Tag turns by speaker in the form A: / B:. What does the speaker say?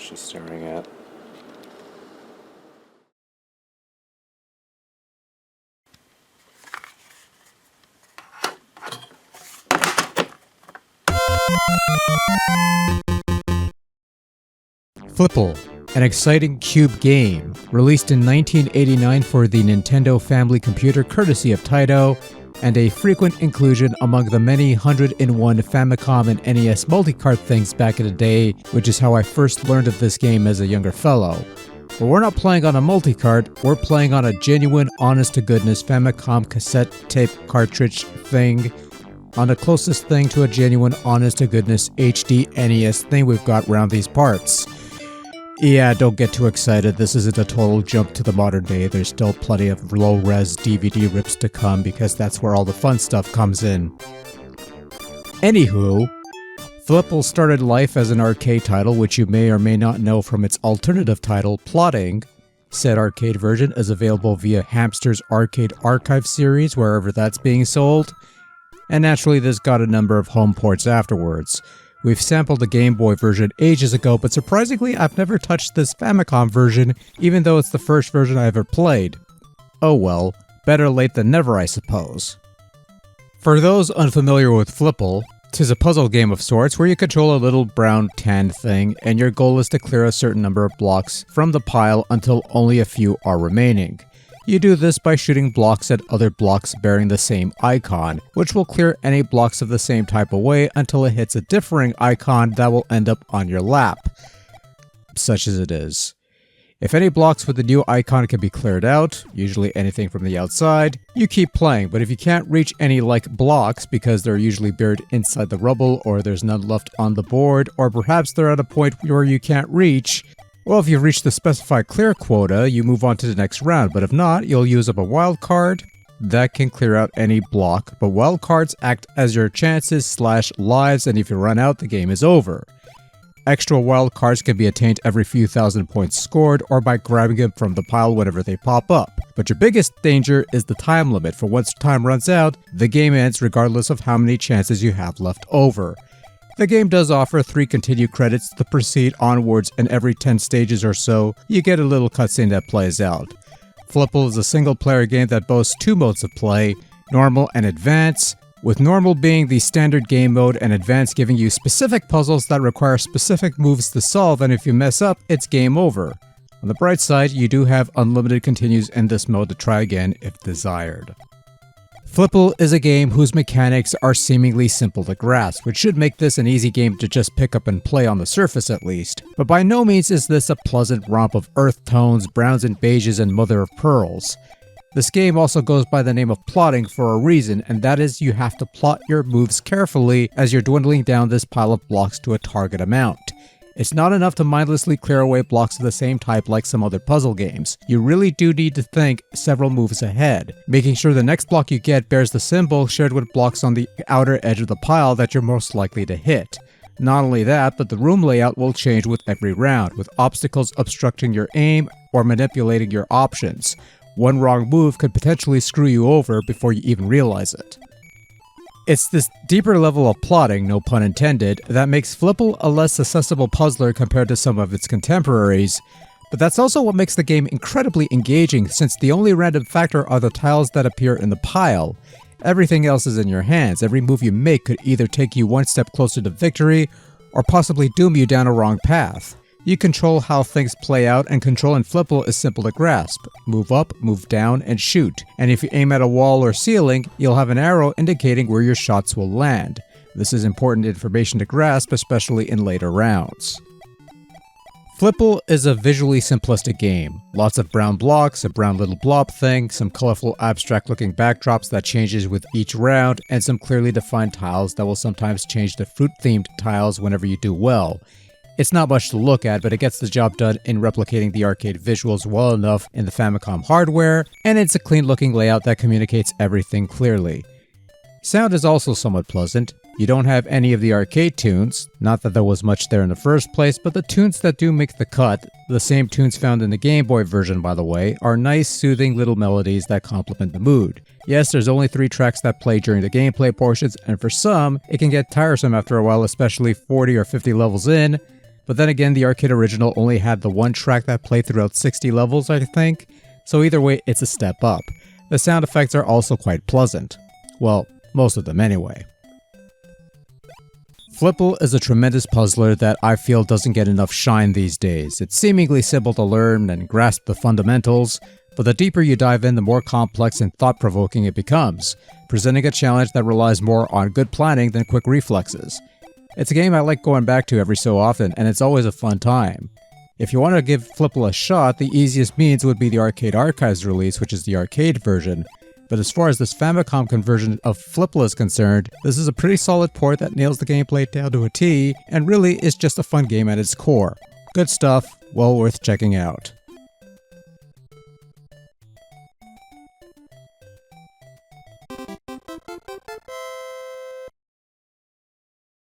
A: she's staring at.
B: Flipull, an exciting cube game, released in 1989 for the Nintendo Family Computer courtesy of Taito, and a frequent inclusion among the many 101 Famicom and NES multicart things back in the day, which is how I first learned of this game as a younger fellow. But we're not playing on a multicart, we're playing on a genuine, honest-to-goodness Famicom cassette tape cartridge thing, on the closest thing to a genuine, honest-to-goodness HD NES thing we've got around these parts. Yeah, don't get too excited, this isn't a total jump to the modern day, there's still plenty of low-res DVD rips to come because that's where all the fun stuff comes in. Anywho, Flipull started life as an arcade title, which you may or may not know from its alternative title, Plotting. Said arcade version is available via Hamster's Arcade Archive series, wherever that's being sold. And naturally this got a number of home ports afterwards. We've sampled the Game Boy version ages ago, but surprisingly I've never touched this Famicom version, even though it's the first version I ever played. Oh well, better late than never I suppose. For those unfamiliar with Flipull, 'tis a puzzle game of sorts where you control a little brown tan thing, and your goal is to clear a certain number of blocks from the pile until only a few are remaining. You do this by shooting blocks at other blocks bearing the same icon, which will clear any blocks of the same type away until it hits a differing icon that will end up on your lap. Such as it is. If any blocks with the new icon can be cleared out, usually anything from the outside, you keep playing, but if you can't reach any blocks because they're usually buried inside the rubble or there's none left on the board, or perhaps they're at a point where you can't reach, well, if you've reached the specified clear quota, you move on to the next round, but if not, you'll use up a wild card that can clear out any block, but wild cards act as your chances/lives, and if you run out, the game is over. Extra wild cards can be attained every few thousand points scored, or by grabbing them from the pile whenever they pop up. But your biggest danger is the time limit, for once time runs out, the game ends regardless of how many chances you have left over. The game does offer 3 continue credits to proceed onwards, and every 10 stages or so, you get a little cutscene that plays out. Flipull is a single-player game that boasts 2 modes of play, normal and advance, with normal being the standard game mode and advance giving you specific puzzles that require specific moves to solve, and if you mess up, it's game over. On the bright side, you do have unlimited continues in this mode to try again if desired. Flipull is a game whose mechanics are seemingly simple to grasp, which should make this an easy game to just pick up and play on the surface at least, but by no means is this a pleasant romp of earth tones, browns and beiges, and mother of pearls. This game also goes by the name of Plotting for a reason, and that is you have to plot your moves carefully as you're dwindling down this pile of blocks to a target amount. It's not enough to mindlessly clear away blocks of the same type like some other puzzle games. You really do need to think several moves ahead, making sure the next block you get bears the symbol shared with blocks on the outer edge of the pile that you're most likely to hit. Not only that, but the room layout will change with every round, with obstacles obstructing your aim or manipulating your options. One wrong move could potentially screw you over before you even realize it. It's this deeper level of plotting, no pun intended, that makes Flipull a less accessible puzzler compared to some of its contemporaries, but that's also what makes the game incredibly engaging since the only random factor are the tiles that appear in the pile. Everything else is in your hands. Every move you make could either take you one step closer to victory or possibly doom you down a wrong path. You control how things play out, and control in Flipull is simple to grasp. Move up, move down, and shoot. And if you aim at a wall or ceiling, you'll have an arrow indicating where your shots will land. This is important information to grasp, especially in later rounds. Flipull is a visually simplistic game. Lots of brown blocks, a brown little blob thing, some colorful abstract looking backdrops that changes with each round, and some clearly defined tiles that will sometimes change to fruit-themed tiles whenever you do well. It's not much to look at, but it gets the job done in replicating the arcade visuals well enough in the Famicom hardware, and it's a clean-looking layout that communicates everything clearly. Sound is also somewhat pleasant. You don't have any of the arcade tunes, not that there was much there in the first place, but the tunes that do make the cut, the same tunes found in the Game Boy version by the way, are nice soothing little melodies that complement the mood. Yes, there's only 3 tracks that play during the gameplay portions, and for some, it can get tiresome after a while, especially 40 or 50 levels in, But then again, the arcade original only had the one track that played throughout 60 levels, I think, so either way, it's a step up. The sound effects are also quite pleasant. Well, most of them anyway. Flipull is a tremendous puzzler that I feel doesn't get enough shine these days. It's seemingly simple to learn and grasp the fundamentals, but the deeper you dive in, the more complex and thought-provoking it becomes, presenting a challenge that relies more on good planning than quick reflexes. It's a game I like going back to every so often, and it's always a fun time. If you want to give Flipull a shot, the easiest means would be the Arcade Archives release, which is the arcade version. But as far as this Famicom conversion of Flipull is concerned, this is a pretty solid port that nails the gameplay down to a T, and really is just a fun game at its core. Good stuff, well worth checking out.